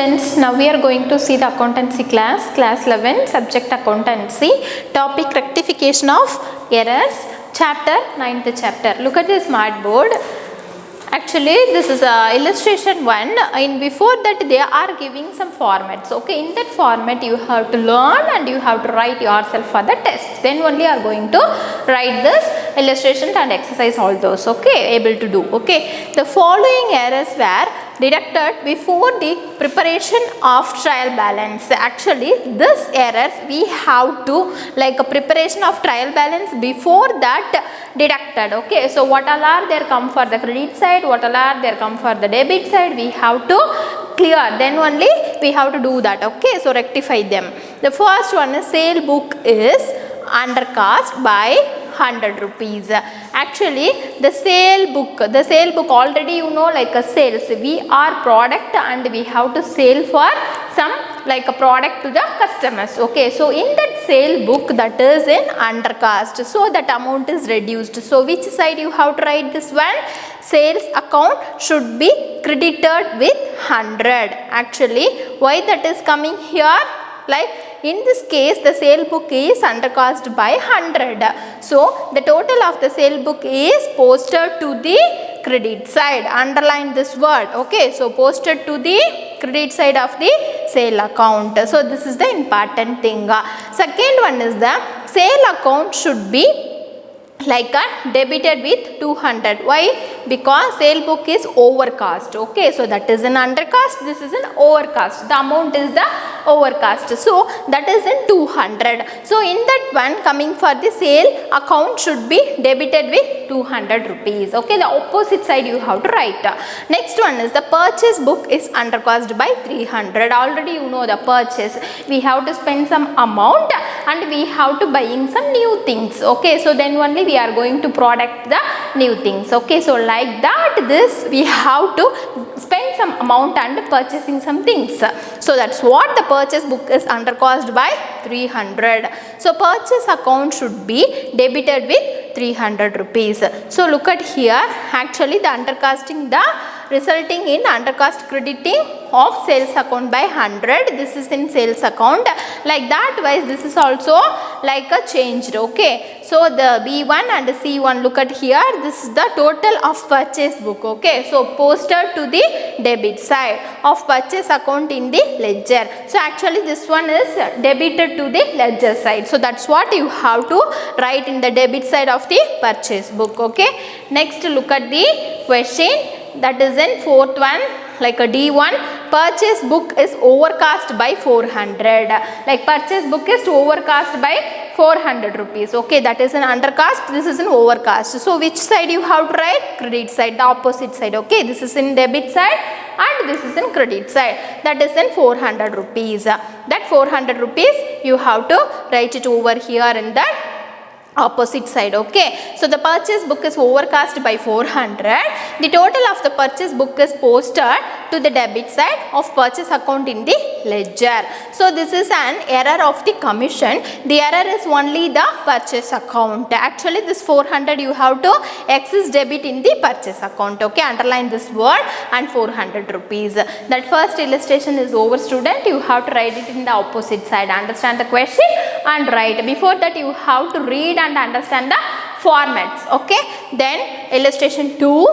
students, now we are going to see the accountancy class 11, subject accountancy, topic rectification of errors, chapter 9th chapter. Look at the smart board. Actually this is illustration 1. In before that they are giving some formats. Okay, in that format you have to learn and you have to write yourself for the test. Then only you are going to write this illustration and exercise all those. Okay, able to do. Okay, the following errors were deducted before the preparation of trial balance. Actually this errors we have to like a preparation of trial balance before that deducted. Okay, so what all are there come for the credit side, what all are there come for the debit side, we have to clear, then only we have to do that. Okay, so rectify them. The first one is sale book is undercast by 100 rupees. Actually the sale book already you know like a sales, we are product and we have to sell for some like a product to the customers. Okay, so in that sale book that is in undercast, so that amount is reduced. So which side you have to write this one? Sales account should be credited with 100. Actually why that is coming here? Like in this case the sale book is undercast by 100. So the total of the sale book is posted to the credit side. Underline this word. Okay, so posted to the credit side of the sale account. So this is the important thing. Second one is the sale account should be like a debited with 200. Why? Because sale book is overcast. Okay, so that is an undercast, this is an overcast. The amount is the overcast, so that is in 200. So in that one coming for the sale account should be debited with 200 rupees. Okay, the opposite side you have to write. Next one is the purchase book is undercast by 300. Already you know the purchase, we have to spend some amount and we have to buying some new things. Okay, so then only we are going to product the new things. Okay, so like that this we have to spend some amount and purchasing some things. So that's what the purchase book is undercast by 300. So purchase account should be debited with 300 rupees. So look at here, actually the undercasting the resulting in undercast crediting of sales account by 100. This is in sales account. Like that wise this is also like a changed. Okay, so the B1 and C1, look at here, this is the total of purchase book. Okay, so posted to the debit side of purchase account in the ledger. So actually this one is debited to the ledger side. So that's what you have to write in the debit side of the purchase book. Okay, next look at the question. That is in fourth one, like a D1, purchase book is overcast by 400. Like purchase book is overcast by 400 rupees. Okay, that is an undercast, this is an overcast. So which side you have to write? Credit side, the opposite side. Okay, this is in debit side and this is in credit side. That is in 400 rupees. That 400 rupees you have to write it over here in that opposite side. Okay, so the purchase book is overcast by 400. The total of the purchase book is posted to the debit side of purchase account in the ledger. So this is an error of the commission. The error is only the purchase account. Actually this 400 you have to excess debit in the purchase account. Okay, underline this word and 400 rupees. That first illustration is over, student. You have to write it in the opposite side. Understand the question and write. Before that you have to read and understand the formats. Okay, then illustration 2,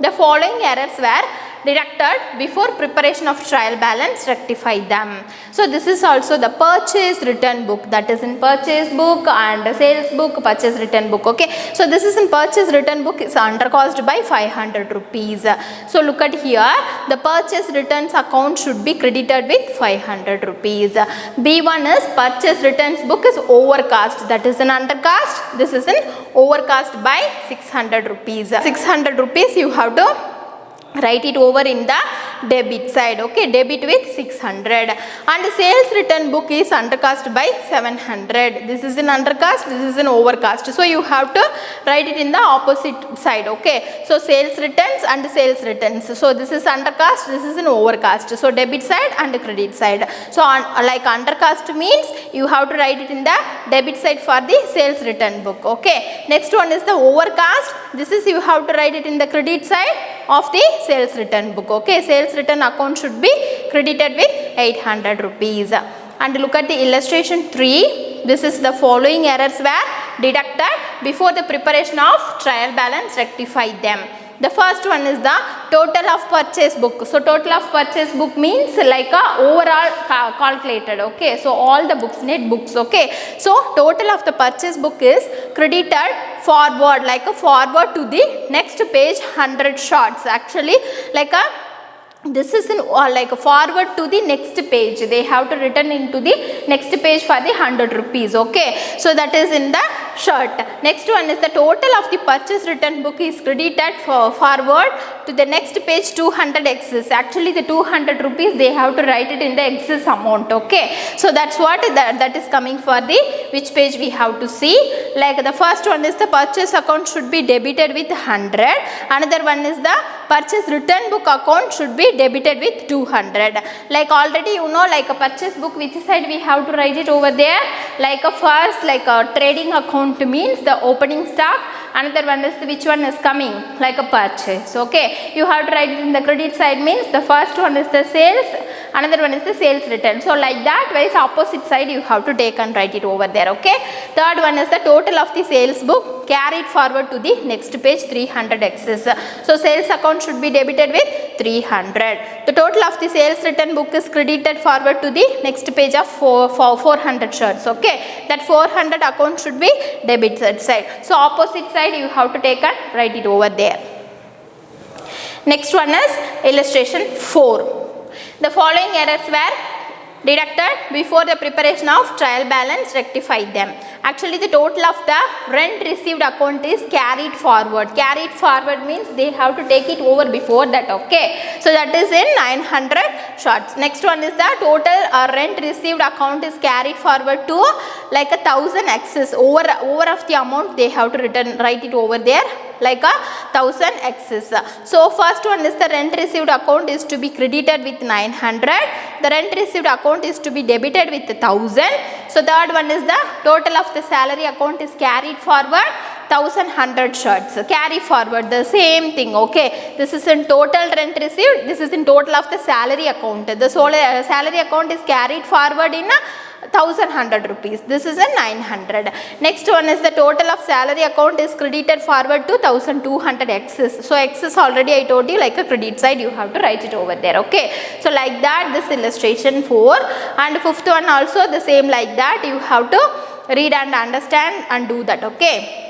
the following errors were deducted before preparation of trial balance, rectify them. So this is also the purchase return book, that is in purchase book and sales book, purchase return book. Okay, so this is in purchase return book is undercast by 500 rupees. So look at here, the purchase returns account should be credited with 500 rupees. B1 is purchase returns book is overcast, that is an undercast, this is an overcast by 600 rupees. 600 rupees you have to write it over in the debit side. Okay, debit with 600. And the sales return book is undercast by 700. This is an undercast, this is an overcast. So you have to write it in the opposite side. Okay, so sales returns and sales returns. So this is undercast, this is an overcast. So debit side and credit side. So like undercast means you have to write it in the debit side for the sales return book. Okay, next one is the overcast. This is you have to write it in the credit side of the sales return book. Okay, sales return account should be credited with 800 rupees. And look at the illustration 3. This is the following errors were deducted before the preparation of trial balance, rectify them. The first one is the total of purchase book. So total of purchase book means like a overall calculated, okay. So all the books, net books, okay. So total of the purchase book is credited forward, like a forward to the next page 100 shots. Actually like a this is in like forward to the next page. They have to return into the next page for the 100 rupees, okay. So that is in the shirt. Next one is the total of the purchase return book is credited forward to the next page 200 excess. Actually the 200 rupees they have to write it in the excess amount, okay. So that's what that is coming for the which page we have to see. Like the first one is the purchase account should be debited with 100. Another one is the purchase return book account should be debited with 200. Like already you know, like a purchase book, which side we have to write it over there. Like a first, like a trading account means the opening stock. Another one is which one is coming, like a purchase, okay. You have to write it in the credit side means the first one is the sales, another one is the sales return. So like that wise opposite side you have to take and write it over there, okay. Third one is the total of the sales book carried forward to the next page 300 excess. So sales account should be debited with 300. The total of the sales return book is credited forward to the next page of 400 shirts, okay. That 400 account should be debited side. So opposite side you have to take and write it over there. Next one is illustration 4. The following errors were deducted before the preparation of trial balance, rectify them. Actually the total of the rent received account is carried forward. Carried forward means they have to take it over before that, okay. So that is in 900 shots. Next one is the total rent received account is carried forward to like 1000 excess. Over of the amount they have to return, write it over there like 1000 excess. So first one is the rent received account is to be credited with 900. The rent received account is to be debited with 1000. So third one is the total of the salary account is carried forward 1100 shirts. Carry forward the same thing, okay. This is in total rent received, this is in total of the salary account. The salary account is carried forward in 1100 rupees. This is a 900. Next one is the total of salary account is credited forward to 1200 excess. So excess already I told you, like a credit side you have to write it over there, okay. So like that this illustration 4, and fifth one also the same like that. You have to read and understand and do that, okay.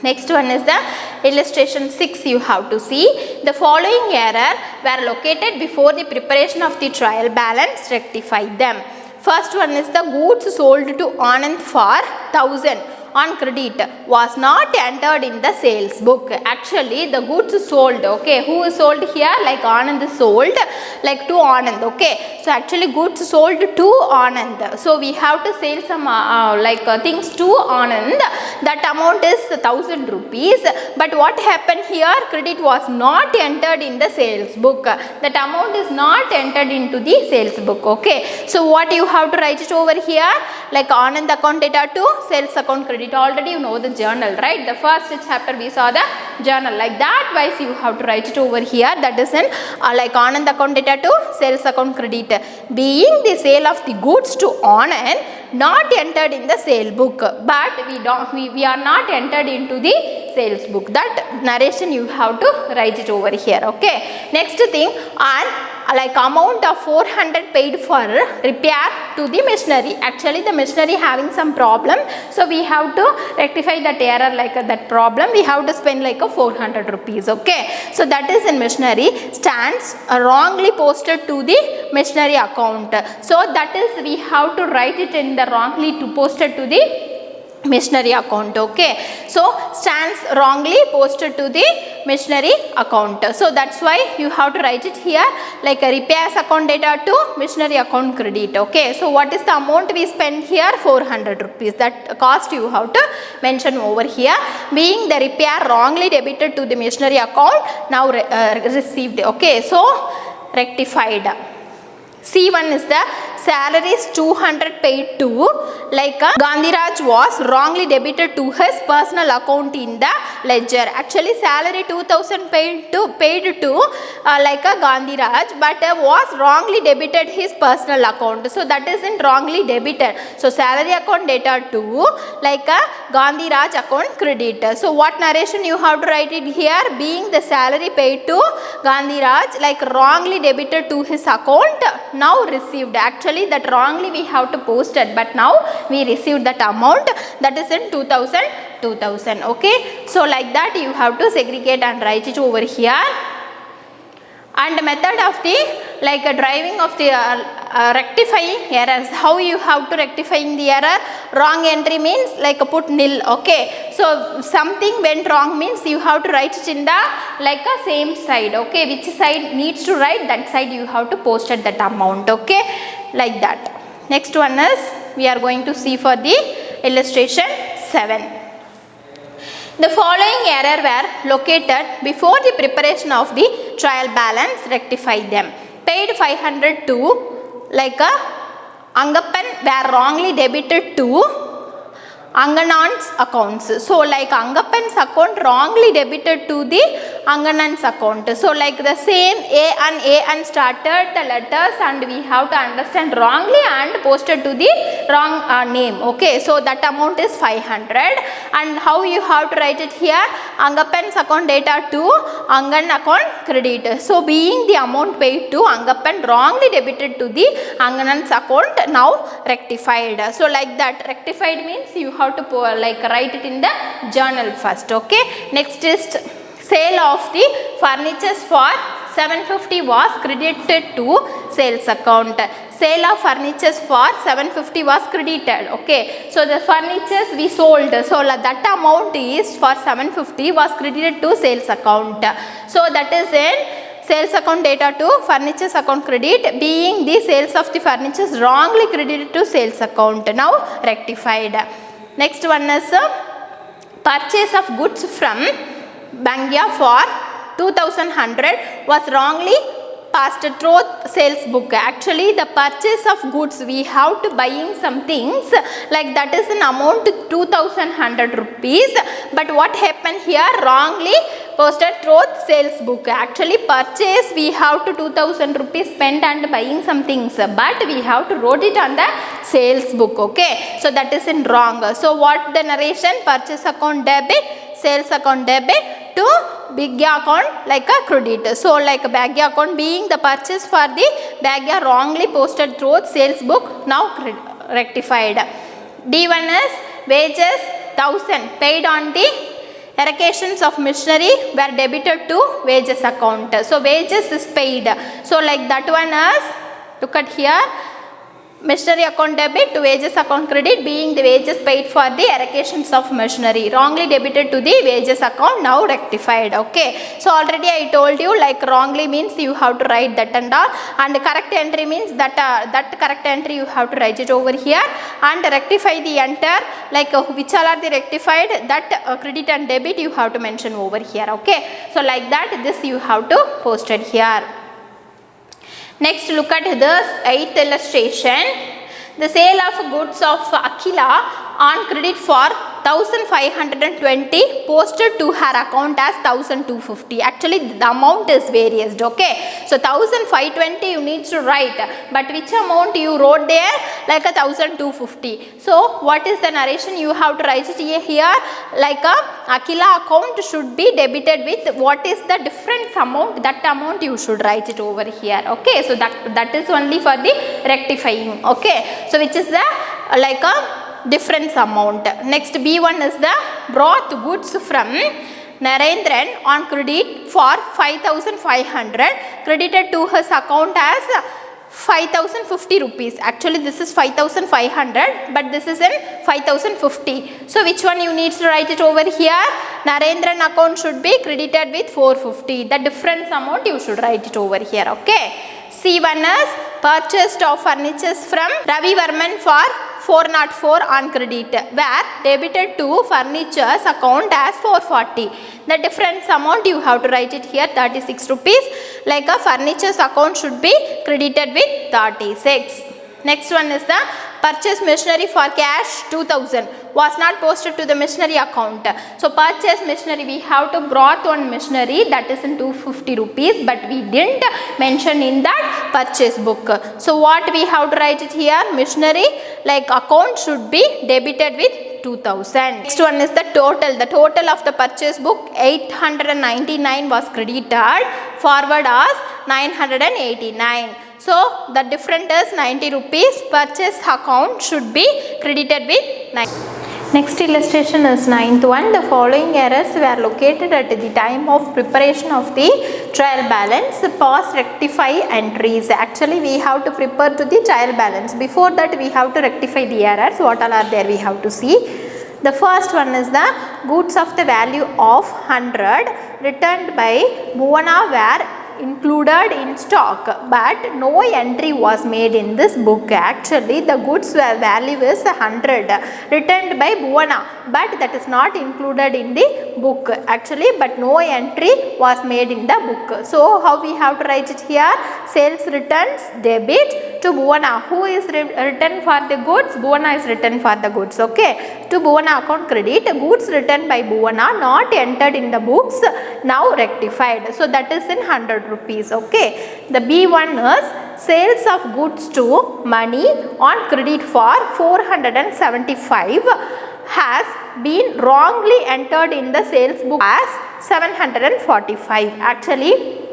Next one is the illustration 6. You have to see the following error were located before the preparation of the trial balance, rectify them. First one is the goods sold to Anand for 1000 on credit was not entered in the sales book. Actually the goods sold, okay, who is sold here, like Anand is sold like to Anand, okay. So actually goods sold to Anand. So we have to sell some things to Anand. That amount is 1000 rupees. But what happened here, credit was not entered in the sales book. That amount is not entered into the sales book, okay. So what you have to write it over here, like Anand account data to sales account credit. Already you know the journal, right? The first chapter we saw the journal. Like that wise you have to write it over here. That is in like Anand account data to sales account credit. Being the sale of the goods to Anand not entered in the sale book, but we are not entered into the sales book. That narration you have to write it over here, okay. Next thing, on like amount of 400 paid for repair to the machinery. Actually the machinery having some problem, so we have to rectify that error, like that problem we have to spend like 400 rupees, okay. So that is in machinery stands wrongly posted to the machinery account. So that is we have to write it in the wrongly posted to the machinery account, okay. So stands wrongly posted to the machinery account. So that's why you have to write it here like a repairs account data to machinery account credit, okay. So what is the amount we spend here, 400 rupees. That cost you have to mention over here. Being the repair wrongly debited to the machinery account, now received, okay. So rectified. C1 is the salaries 200 paid to like Gandhiraj was wrongly debited to his personal account in the ledger. Actually salary 2000 paid to like a Gandhiraj, but was wrongly debited his personal account. So that isn't wrongly debited. So salary account data to like a Gandhiraj account credited. So what narration you have to write it here? Being the salary paid to Gandhiraj, like wrongly debited to his account, now received. Actually that wrongly we have to post it, but now we received that amount, that is in 2000. Okay, so like that you have to segregate and write it over here. And method of the like driving of the rectifying errors. How you have to rectifying the error? Wrong entry means like put nil. Okay, so something went wrong means you have to write it in the like a same side. Okay, which side needs to write, that side you have to post at that amount. Okay, like that. Next one is we are going to see for the illustration 7. The following error were located before the preparation of the trial balance. Rectify them. Paid 500 to like a Angappan were wrongly debited to Anganan's accounts. So like Angappan's account wrongly debited to the Anganan's account. So like the same A and started the letters, and we have to understand wrongly and posted to the wrong name. Okay, so that amount is 500. And how you have to write it here? Angappan's account data to Angan account credit. So being the amount paid to Angappan wrongly debited to the Anganan's account, now rectified. So like that, rectified means you have to like write it in the journal first. Okay, next is sale of the furnitures for 750 was credited to sales account. Sale of furnitures for 750 was credited. Okay, so the furnitures we sold, so that amount is for 750 was credited to sales account. So that is in sales account data to furnitures account credit, being the sales of the furnitures wrongly credited to sales account, now rectified. Next one is purchase of goods from Bangya for 2100 was wrongly passed through sales book. Actually the purchase of goods, we have to buying some things, like that is an amount 2100 rupees, but what happened here? Wrongly posted through sales book. Actually purchase we have to 2000 rupees spent and buying some things, but we have to wrote it on the sales book. Okay, so that is in wrong. So what the narration? Purchase account debit, sales account debit to Bhagya account like a credit. So like Bhagya account, being the purchase for the Bhagya wrongly posted through sales book, now rectified. D1 is wages 1000 paid on the allocations of machinery were debited to wages account. So wages is paid. So like that one is, look at here, machinery account debit to wages account credit, being the wages paid for the allocations of machinery wrongly debited to the wages account, now rectified. Okay, so already I told you like wrongly means you have to write that and all, and correct entry means that that correct entry you have to write it over here, and rectify the enter like which all are the rectified, that credit and debit you have to mention over here. Okay, so like that this you have to post it here. Next, look at this 8th illustration. The sale of goods of Akila on credit for 1520 posted to her account as 1250. Actually the amount is various. Okay, so 1520 you need to write, but which amount you wrote there? Like a 1250. So what is the narration? You have to write it here like a Akila account should be debited with what is the difference amount, that amount you should write it over here. Okay, so that is only for the rectifying. Okay, so which is the like a difference amount. Next B1 is the brought goods from Narendran on credit for 5500 credited to his account as 5050 rupees. Actually this is 5500, but this is in 5050. So which one you need to write it over here? Narendran account should be credited with 450. The difference amount you should write it over here. Okay. C1 is purchased of furnitures from Ravi Varman for 404 on credit, where debited to furnitures account as 440. The difference amount you have to write it here 36 rupees. Like a furnitures account should be credited with 36. Next one is the purchase machinery for cash 2000 was not posted to the machinery account. So purchase machinery, we have to brought one machinery that is in 250 rupees, but we didn't mention in that purchase book. So what we have to write it here, machinery like account should be debited with 2000. Next one is the total. The total of the purchase book 899 was credited, forward as 989. So the difference is 90 rupees. Purchase account should be credited with 9. Next illustration is 9th one. The following errors were located at the time of preparation of the trial balance. Pause, rectify entries. Actually we have to prepare to the trial balance. Before that we have to rectify the errors. What all are there we have to see. The first one is the goods of the value of 100 returned by Bhuvana were included in stock, but no entry was made in this book. Actually the goods were value is 100 returned by Bhuvana, but that is not included in the book actually, but no entry was made in the book. So how we have to write it here, sales returns debit to Bhuvana. Who is written for the goods? Bhuvana is written for the goods. Okay, to Bhuvana account credit, goods written by Bhuvana not entered in the books, now rectified. So that is in 100 rupees. Okay, the B1 is sales of goods to money on credit for 475 has been wrongly entered in the sales book as 745. Actually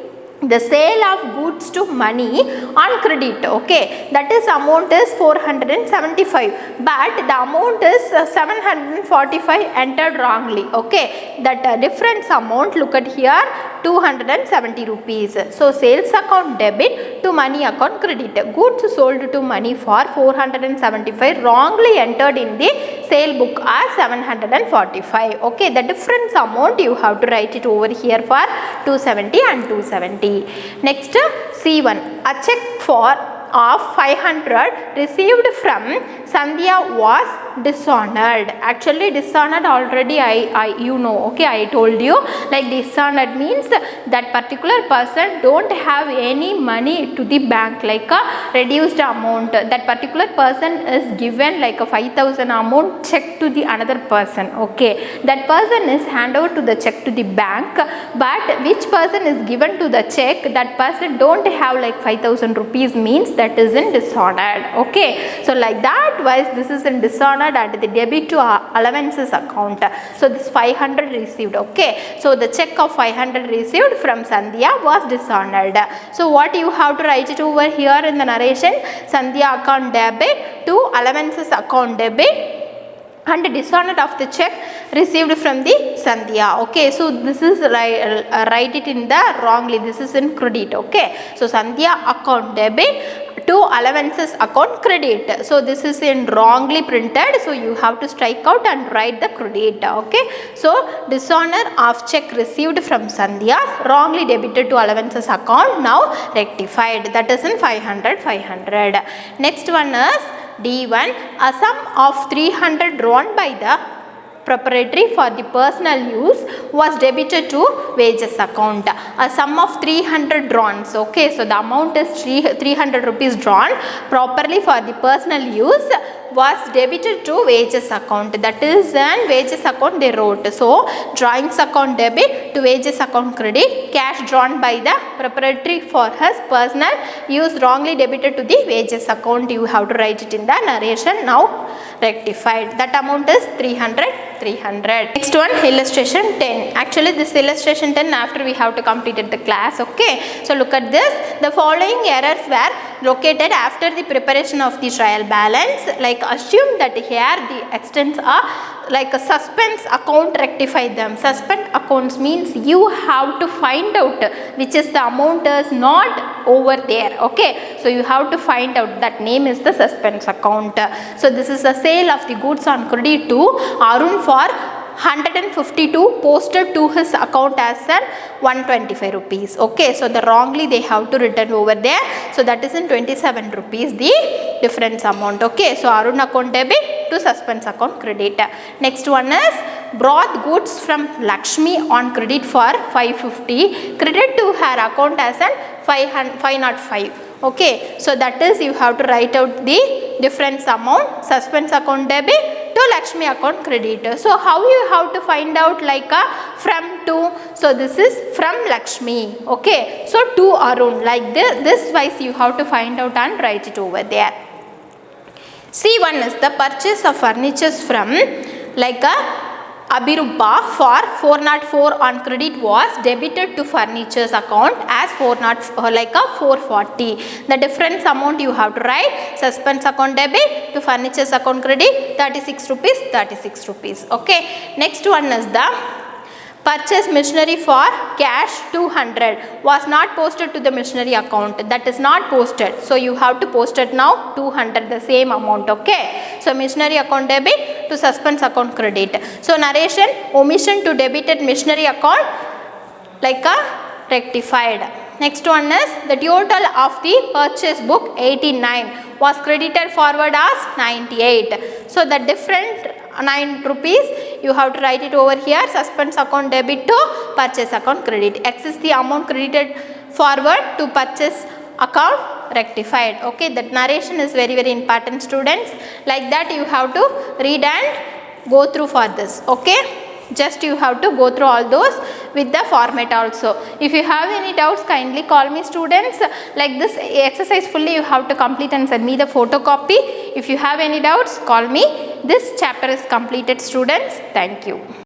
the sale of goods to money on credit, okay, that is amount is 475, but the amount is 745 entered wrongly. Okay, that difference amount, look at here, 270 rupees. So sales account debit to money account credit. Goods sold to money for 475 wrongly entered in the sale book as 745. Okay, the difference amount you have to write it over here for 270 and 270. Next C1, a check for of 500 received from Sandhya was dishonored. Actually dishonored already I you know, okay, I told you, like dishonored means that particular person don't have any money to the bank, like a reduced amount. That particular person is given like a 5,000 amount check to the another person. Okay, that person is hand over to the check to the bank, but which person is given to the check, that person don't have like 5,000 rupees means that is in dishonored. Okay, so like that wise this is in dishonored and the debit to allowances account. So this 500 received. Okay, so the check of 500 received from Sandhya was dishonored. So what you have to write it over here in the narration, Sandhya account debit to allowances account debit and dishonor of the check received from the Sandhya. Okay, so this is write it in the wrongly, this is in credit. Okay, so Sandhya account debit to allowances account credit. So this is in wrongly printed, so you have to strike out and write the credit. Okay, so dishonor of check received from Sandhya wrongly debited to allowances account, now rectified. That is in 500. Next one is D1, a sum of 300 drawn by the preparatory for the personal use was debited to wages account. A sum of 300 drawn. So, okay, so the amount is 300 rupees drawn properly for the personal use was debited to wages account. That is an wages account they wrote. So drawings account debit to wages account credit. Cash drawn by the preparatory for his personal use wrongly debited to the wages account. You have to write it in the narration, now rectified. That amount is 300. Next one, illustration 10. Actually this illustration 10 after we have to complete the class. Okay, so look at this. The following errors were located after the preparation of the trial balance. Like assume that here the extents are like a suspense account, rectify them. Suspend accounts means you have to find out which is the amount is not over there. Okay, so you have to find out, that name is the suspense account. So this is the sale of the goods on credit to Arun for 152 posted to his account as an 125 rupees. Okay, so the wrongly they have to return over there. So that is in 27 rupees the difference amount. Okay, so Arun account debit to suspense account credit. Next one is brought goods from Lakshmi on credit for 550, credit to her account as an 505. Okay, so that is you have to write out the difference amount, suspense account debit to Lakshmi account credit. So how you have to find out like a from to, so this is from Lakshmi, okay, so to Arun, like this wise you have to find out and write it over there. C1 is the purchase of furnitures from like a Abhirupa for 404 on credit was debited to furnitures account as 440. The difference amount you have to write, suspense account debit to furnitures account credit 36 rupees, 36 rupees. Okay. Next one is the purchase machinery for cash 200 was not posted to the machinery account, that is not posted, so you have to post it now 200, the same amount, okay. So machinery account debit to suspense account credit. So narration, omission to debited machinery account like a rectified. Next one is the total of the purchase book 89 was credited forward as 98. So the different 9 rupees you have to write it over here, suspense account debit to purchase account credit. X is the amount credited forward to purchase account rectified. Okay, that narration is very important, students. Like that you have to read and go through for this. Okay, just you have to go through all those with the format also. If you have any doubts, kindly call me, students. Like this exercise fully you have to complete and send me the photocopy. If you have any doubts, call me. This chapter is completed, students. Thank you.